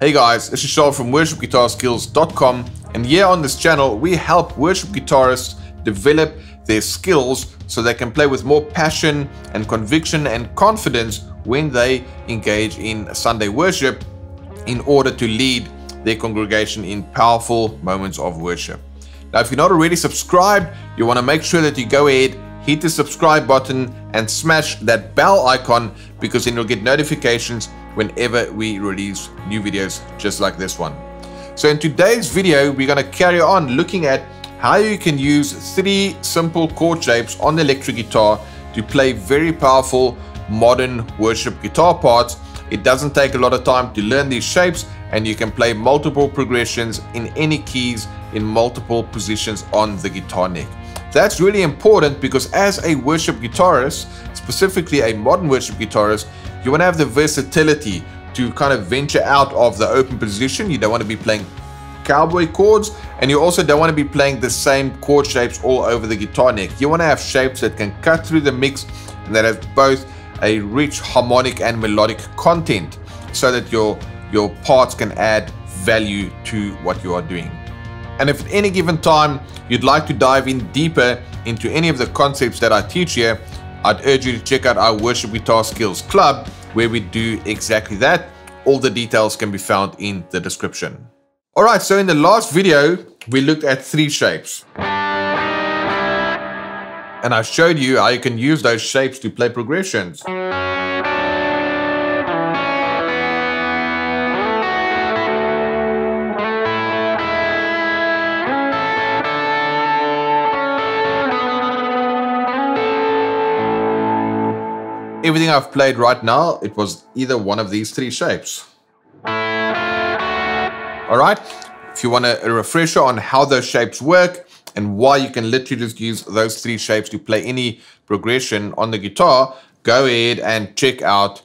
Hey guys, this is Chord from worshipguitarskills.com, and here on this channel we help worship guitarists develop their skills so they can play with more passion and conviction and confidence when they engage in Sunday worship in order to lead their congregation in powerful moments of worship. Now, if you're not already subscribed, you want to make sure that you go ahead, hit the subscribe button and smash that bell icon, because then you'll get notifications whenever we release new videos just like this one. So in today's video, we're going to carry on looking at how you can use 3 simple chord shapes on the electric guitar to play very powerful modern worship guitar parts. It doesn't take a lot of time to learn these shapes, and you can play multiple progressions in any keys in multiple positions on the guitar neck. That's really important because as a worship guitarist, specifically a modern worship guitarist, you want to have the versatility to kind of venture out of the open position. You don't want to be playing cowboy chords, and you also don't want to be playing the same chord shapes all over the guitar neck. You want to have shapes that can cut through the mix and that have both a rich harmonic and melodic content, so that your parts can add value to what you are doing. And if at any given time you'd like to dive in deeper into any of the concepts that I teach here, I'd urge you to check out our Worship Guitar Skills Club, where we do exactly that. All the details can be found in the description. Alright, so in the last video, we looked at 3 shapes. And I showed you how you can use those shapes to play progressions. Everything I've played right now, it was either one of these 3 shapes. Alright, if you want a refresher on how those shapes work and why you can literally just use those 3 shapes to play any progression on the guitar, go ahead and check out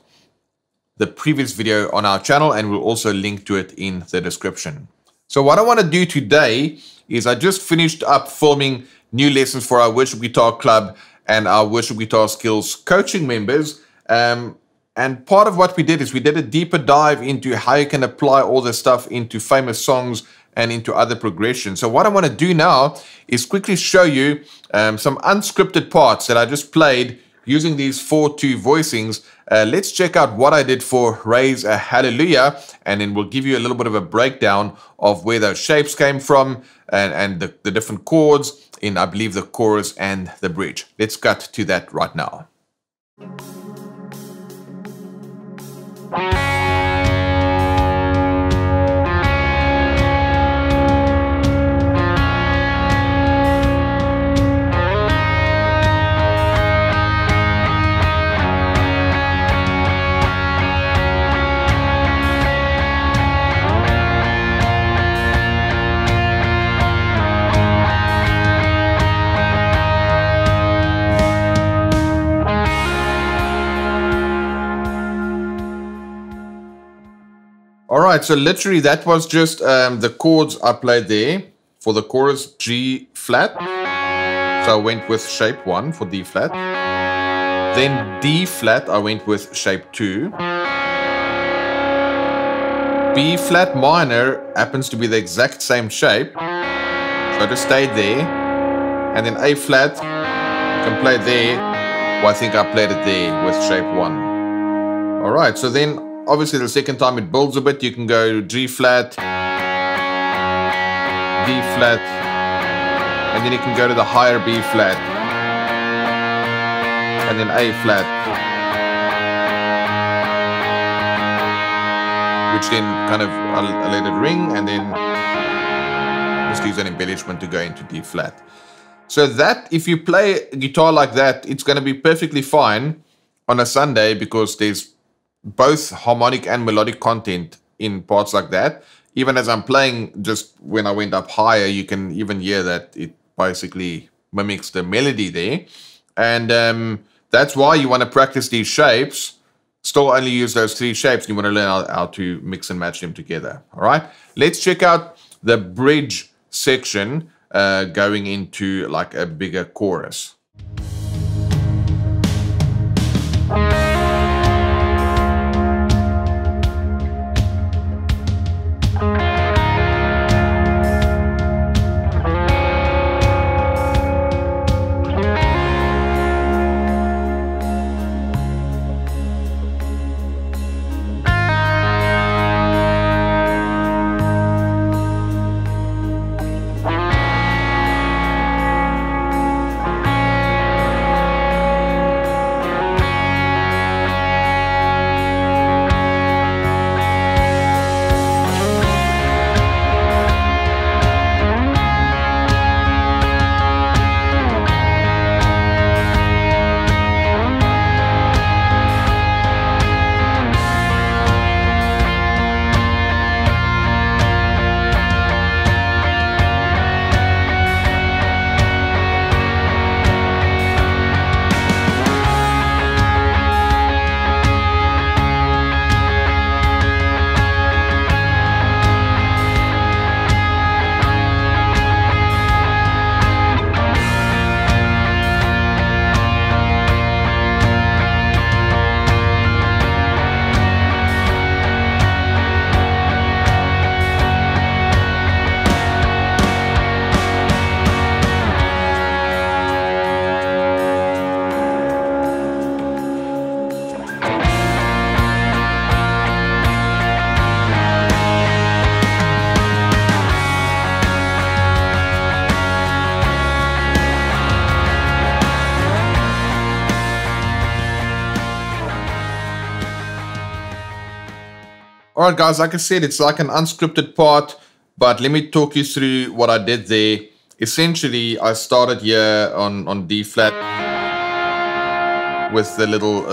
the previous video on our channel, and we'll also link to it in the description. So what I want to do today is I just finished up filming new lessons for our Worship Guitar Club and our Worship Guitar Skills coaching members. And part of what we did is we did a deeper dive into how you can apply all this stuff into famous songs and into other progressions. So what I want to do now is quickly show you some unscripted parts that I just played using these 4/2 voicings. Let's check out what I did for Raise a Hallelujah, and then we'll give you a little bit of a breakdown of where those shapes came from and the different chords in, I believe, the chorus and the bridge. Let's cut to that right now. Alright, so literally that was just the chords I played there. For the chorus, G flat. So I went with shape 1 for D flat. Then D flat, I went with shape 2. B flat minor happens to be the exact same shape, so I just stayed there. And then A flat, you can play there. Well, I think I played it there with shape 1. Alright, so then obviously the second time it builds a bit, you can go G flat, D flat, and then you can go to the higher B flat, and then A flat, which then kind of I let it ring, and then just use an embellishment to go into D flat. So that, if you play a guitar like that, it's going to be perfectly fine on a Sunday, because there's both harmonic and melodic content in parts like that. Even as I'm playing, just when I went up higher, you can even hear that it basically mimics the melody there. And that's why you want to practice these shapes. Still only use those 3 shapes, and you want to learn how to mix and match them together. All right, let's check out the bridge section going into like a bigger chorus. Alright guys, like I said, it's like an unscripted part, but let me talk you through what I did there. Essentially, I started here on D flat with the little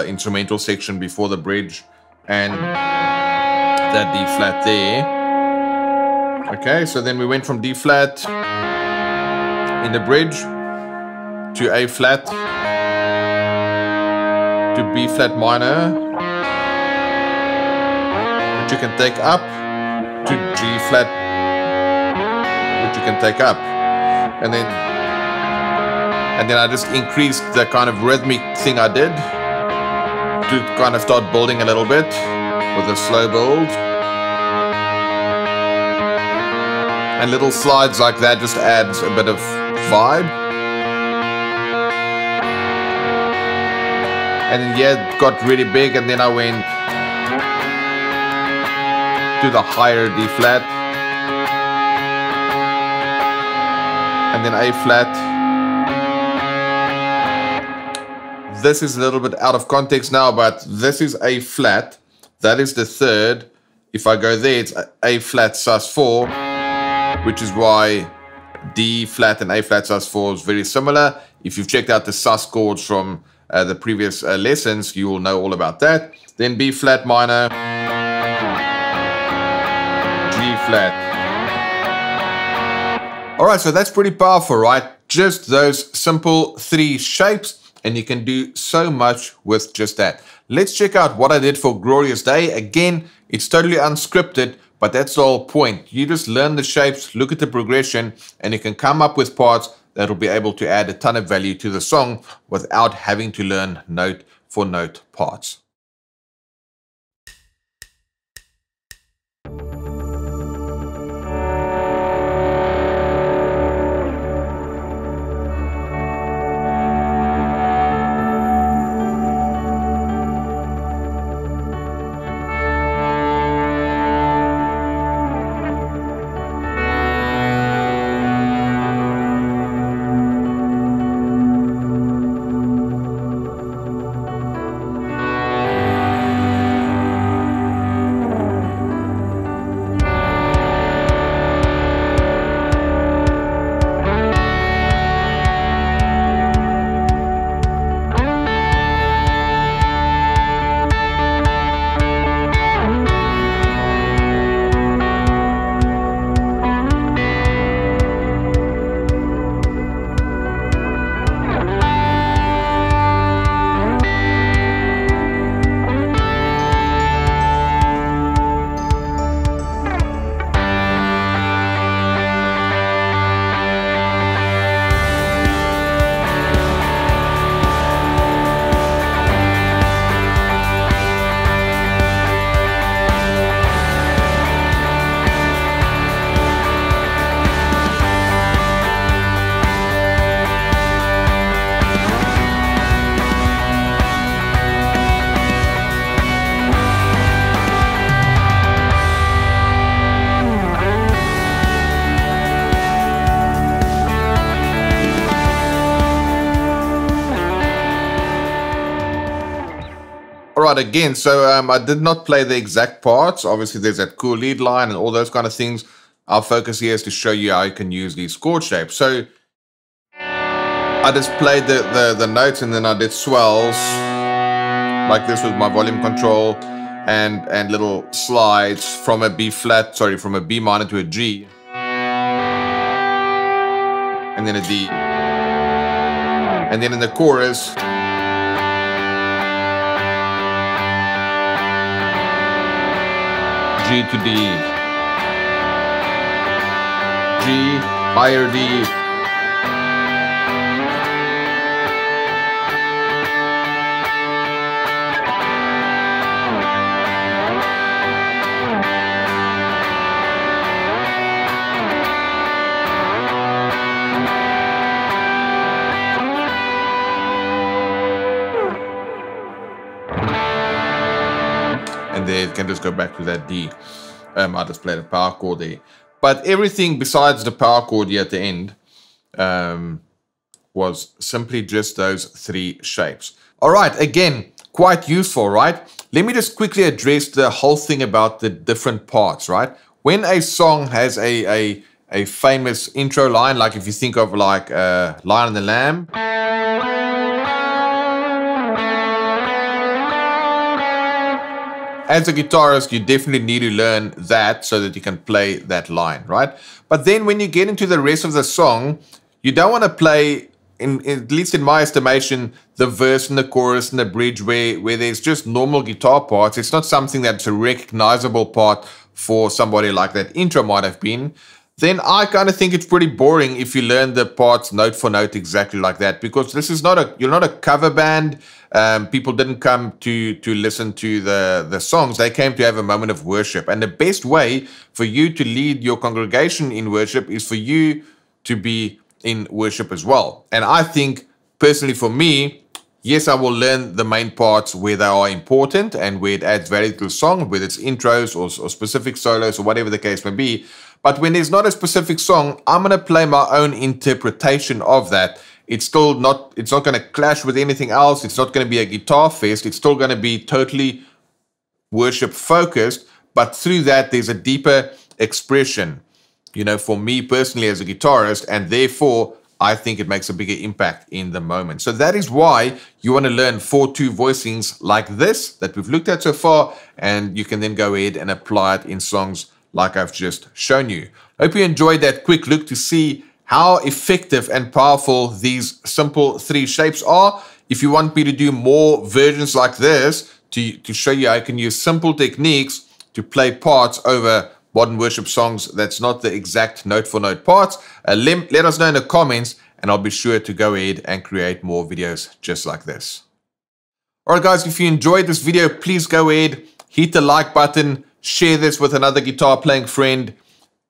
instrumental section before the bridge and that D flat there. Okay, so then we went from D flat in the bridge to A flat to B flat minor, which you can take up, to G flat, which you can take up, and then I just increased the kind of rhythmic thing I did to kind of start building a little bit with a slow build. And little slides like that just adds a bit of vibe. And then yeah, it got really big, and then I went to the higher D flat. And then A flat. This is a little bit out of context now, but this is A flat. That is the third. If I go there, it's A flat sus4, which is why D flat and A flat sus4 is very similar. If you've checked out the sus chords from the previous lessons, you will know all about that. Then B flat minor, G flat. Alright, so that's pretty powerful, right? Just those simple 3 shapes, and you can do so much with just that. Let's check out what I did for Glorious Day. Again, it's totally unscripted, but that's the whole point. You just learn the shapes, look at the progression, and you can come up with parts that will be able to add a ton of value to the song without having to learn note for note parts. Alright, again, so I did not play the exact parts. Obviously, there's that cool lead line and all those kind of things. Our focus here is to show you how you can use these chord shapes. So I just played the notes, and then I did swells like this with my volume control and little slides from a B flat, sorry, from a B minor to a G, and then a D, and then in the chorus G to D, G, higher D, and then it can just go back to that D. I just played a power chord there. But everything besides the power chord here at the end was simply just those 3 shapes. All right, again, quite useful, right? let me just quickly address the whole thing about the different parts, right? When a song has a famous intro line, like if you think of like Lion and the Lamb, as a guitarist, you definitely need to learn that so that you can play that line, right? But then when you get into the rest of the song, you don't want to play, at least in my estimation, the verse and the chorus and the bridge where there's just normal guitar parts. It's not something that's a recognizable part for somebody like that intro might have been. Then I kind of think it's pretty boring if you learn the parts note for note exactly like that, because this is you're not a cover band. People didn't come to listen to the songs. They came to have a moment of worship. And the best way for you to lead your congregation in worship is for you to be in worship as well. And I think, personally for me, yes, I will learn the main parts where they are important and where it adds value to the song, whether it's intros or specific solos or whatever the case may be. But when there's not a specific song, I'm going to play my own interpretation of that. It's not going to clash with anything else. It's not going to be a guitar fest. It's still going to be totally worship focused. But through that, there's a deeper expression, you know, for me personally as a guitarist. And therefore, I think it makes a bigger impact in the moment. So that is why you want to learn 4/2 voicings like this that we've looked at so far. And you can then go ahead and apply it in songs like I've just shown you. Hope you enjoyed that quick look to see how effective and powerful these simple 3 shapes are. If you want me to do more versions like this to show you how you can use simple techniques to play parts over modern worship songs that's not the exact note for note parts, let us know in the comments and I'll be sure to go ahead and create more videos just like this. Alright guys, if you enjoyed this video, please go ahead, hit the like button, share this with another guitar playing friend,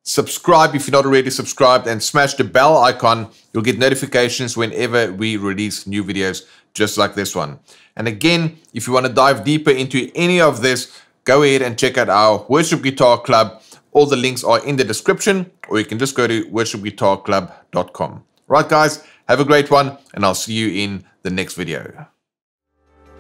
subscribe if you're not already subscribed, and smash the bell icon. You'll get notifications whenever we release new videos just like this one. And again, if you want to dive deeper into any of this, go ahead and check out our Worship Guitar Club. All the links are in the description, or you can just go to worshipguitarclub.com. Right guys, have a great one, and I'll see you in the next video.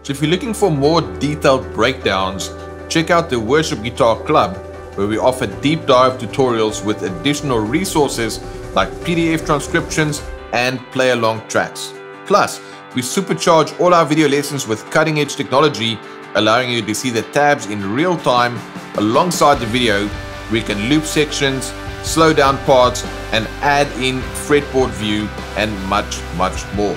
So if you're looking for more detailed breakdowns, check out the Worship Guitar Club, where we offer deep dive tutorials with additional resources like PDF transcriptions and play along tracks. Plus, we supercharge all our video lessons with cutting edge technology, allowing you to see the tabs in real time alongside the video. We can loop sections, slow down parts, and add in fretboard view and much more.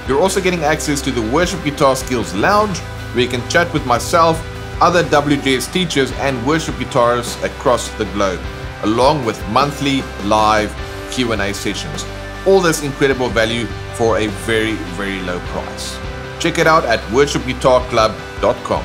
You're also getting access to the Worship Guitar Skills Lounge, where you can chat with myself, other WGS teachers, and worship guitarists across the globe, along with monthly live Q&A sessions. All this incredible value for a very low price. Check it out at worshipguitarclub.com.